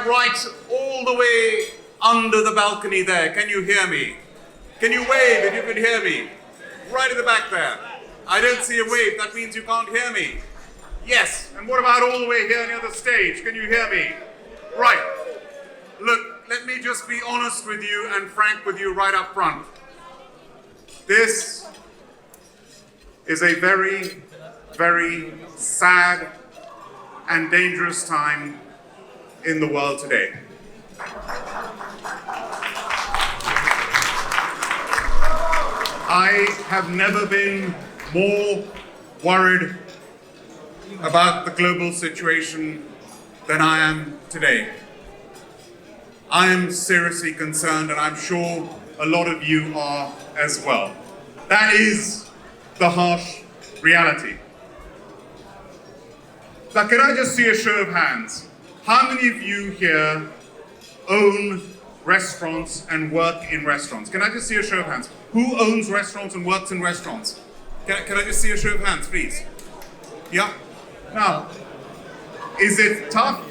right all the way under the balcony there? Can you hear me? Can you wave if you can hear me? Right at the back there. I don't see a wave, that means you can't hear me. Yes, and what about all the way here near the stage? Can you hear me? Right. Look, let me just be honest with you and frank with you right up front. This is a very, very sad and dangerous time in the world today. I have never been more worried about the global situation than I am today. I am seriously concerned, and I'm sure a lot of you are as well. That is the harsh reality. Now, can I just see a show of hands? How many of you here own restaurants and work in restaurants? Can I just see a show of hands? Who owns restaurants and works in restaurants? Can I just see a show of hands, please? Yeah? Now, is it tough?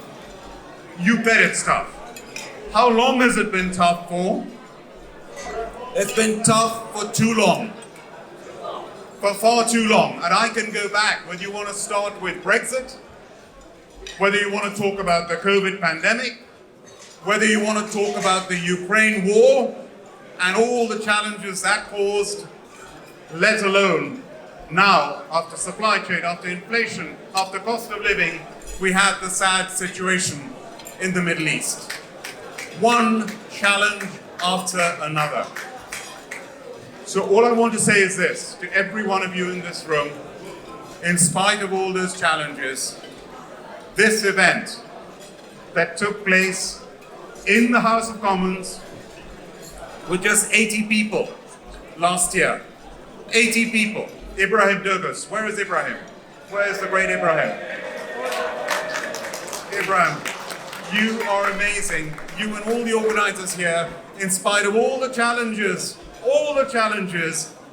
You bet it's tough. How long has it been tough for? It's been tough for too long. For far too long. And I can go back, whether you want to start with Brexit, whether you want to talk about the COVID pandemic, whether you want to talk about the Ukraine war and all the challenges that caused, let alone now, after supply chain, after inflation, after cost of living, we have the sad situation in the Middle East. One challenge after another. So all I want to say is this, to every one of you in this room, in spite of all those challenges, this event that took place in the House of Commons with just 80 people last year. 80 people. Ibrahim Durgus. Where is Ibrahim? Where is the great Ibrahim? Ibrahim, you are amazing. You and all the organizers here, in spite of all the challenges,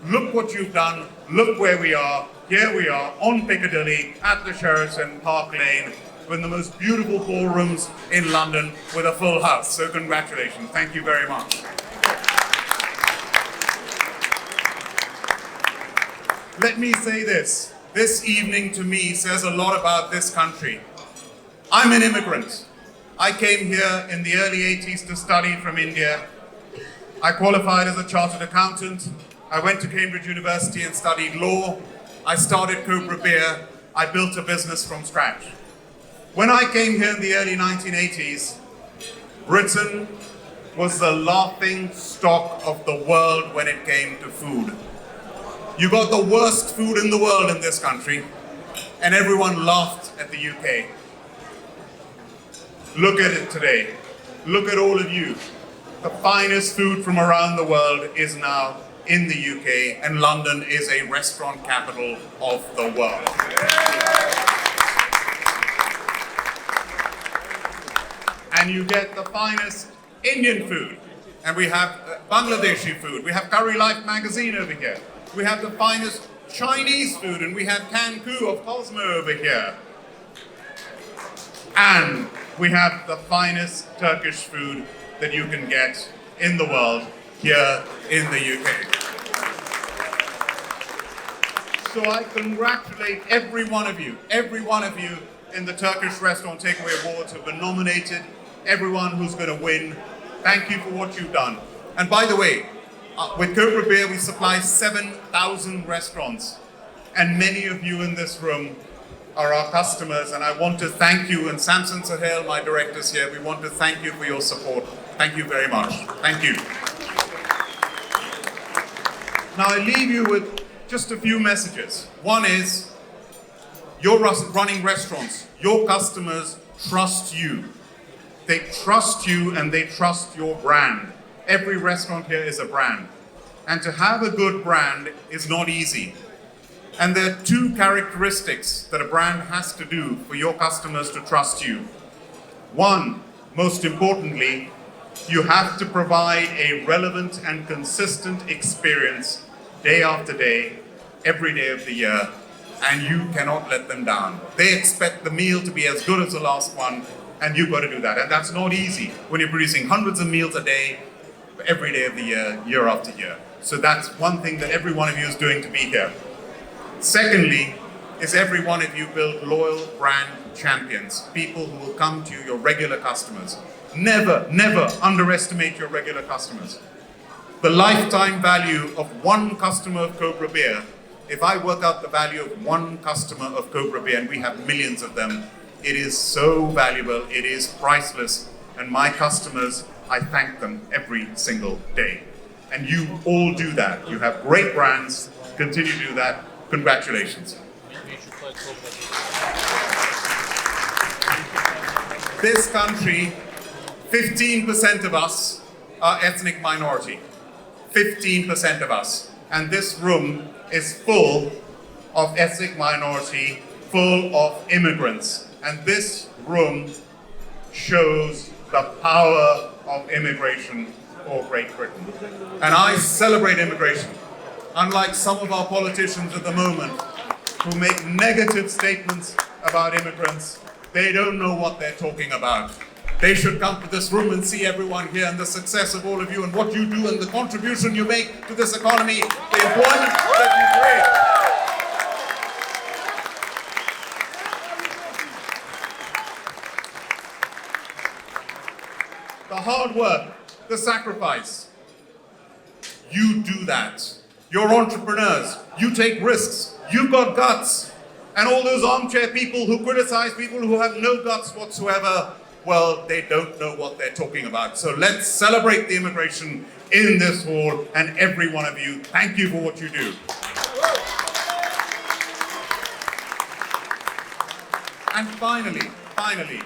look what you've done, look where we are. Here we are on Piccadilly at the Sheraton Park Lane with the most beautiful ballrooms in London with a full house. So congratulations. Thank you very much. Let me say this. This evening to me says a lot about this country. I'm an immigrant. I came here in the early 80s to study from India. I qualified as a chartered accountant. I went to Cambridge University and studied law. I started Cobra beer. I built a business from scratch. When I came here in the early 1980s, Britain was the laughing stock of the world when it came to food. You got the worst food in the world in this country, and everyone laughed at the UK. Look at it today. Look at all of you. The finest food from around the world is now in the UK, and London is a restaurant capital of the world. And you get the finest Indian food, and we have Bangladeshi food. We have Curry Life magazine over here. We have the finest Chinese food, and we have Kanku of Cosmo over here. And we have the finest Turkish food that you can get in the world here in the UK. So I congratulate every one of you in the Turkish Restaurant Takeaway Awards who've been nominated, everyone who's going to win. Thank you for what you've done. And by the way, with Cobra Beer, we supply 7,000 restaurants, and many of you in this room are our customers, and I want to thank you, and Samson Sahel, my directors here, we want to thank you for your support. Thank you very much. Thank you. Now I leave you with just a few messages. One is, you're running restaurants. Your customers trust you. They trust you and they trust your brand. Every restaurant here is a brand. And to have a good brand is not easy. And there are two characteristics that a brand has to do for your customers to trust you. One, most importantly, you have to provide a relevant and consistent experience day after day, every day of the year, and you cannot let them down. They expect the meal to be as good as the last one, And you've got to do that. And that's not easy when you're producing hundreds of meals a day, every day of the year, year after year. So that's one thing that every one of you is doing to be here. Secondly, is every one of you build loyal brand champions, people who will come to you, your regular customers. Never, never underestimate your regular customers. The lifetime value of one customer of Cobra beer, if I work out the value of one customer of Cobra beer, and we have millions of them, it is so valuable, it is priceless, and my customers, I thank them every single day. And you all do that. You have great brands, continue to do that. Congratulations. This country, 15% of us are ethnic minority. 15% of us. And this room is full of ethnic minority, full of immigrants. And this room shows the power of immigration for Great Britain. And I celebrate immigration. Unlike some of our politicians at the moment who make negative statements about immigrants, they don't know what they're talking about. They should come to this room and see everyone here and the success of all of you and what you do and the contribution you make to this economy, the employment that you create. The hard work, the sacrifice, you do that. You're entrepreneurs, you take risks, you've got guts. And all those armchair people who criticize people who have no guts whatsoever, well, they don't know what they're talking about. So let's celebrate the immigration in this hall, and every one of you, thank you for what you do. And finally,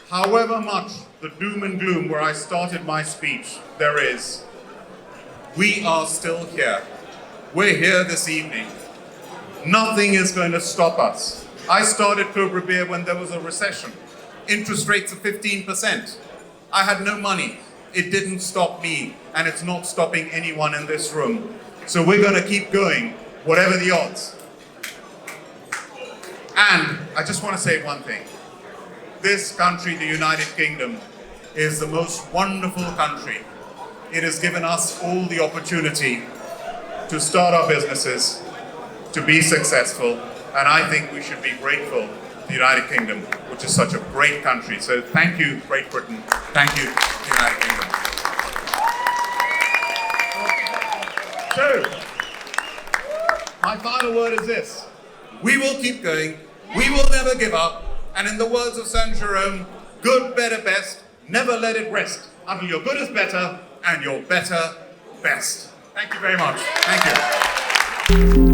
however much the doom and gloom where I started my speech there is, we are still here. We're here this evening. Nothing is going to stop us. I started Cobra Beer when there was a recession. Interest rates of 15%. I had no money. It didn't stop me, and it's not stopping anyone in this room. So we're going to keep going, whatever the odds. And I just want to say one thing. This country, the United Kingdom, is the most wonderful country. It has given us all the opportunity to start our businesses, to be successful, and I think we should be grateful to the United Kingdom, which is such a great country. So thank you, Great Britain. Thank you, the United Kingdom. So, my final word is this. We will keep going. We will never give up. And in the words of Saint Jerome, good, better, best, never let it rest until your good is better and your better best. Thank you very much. Thank you.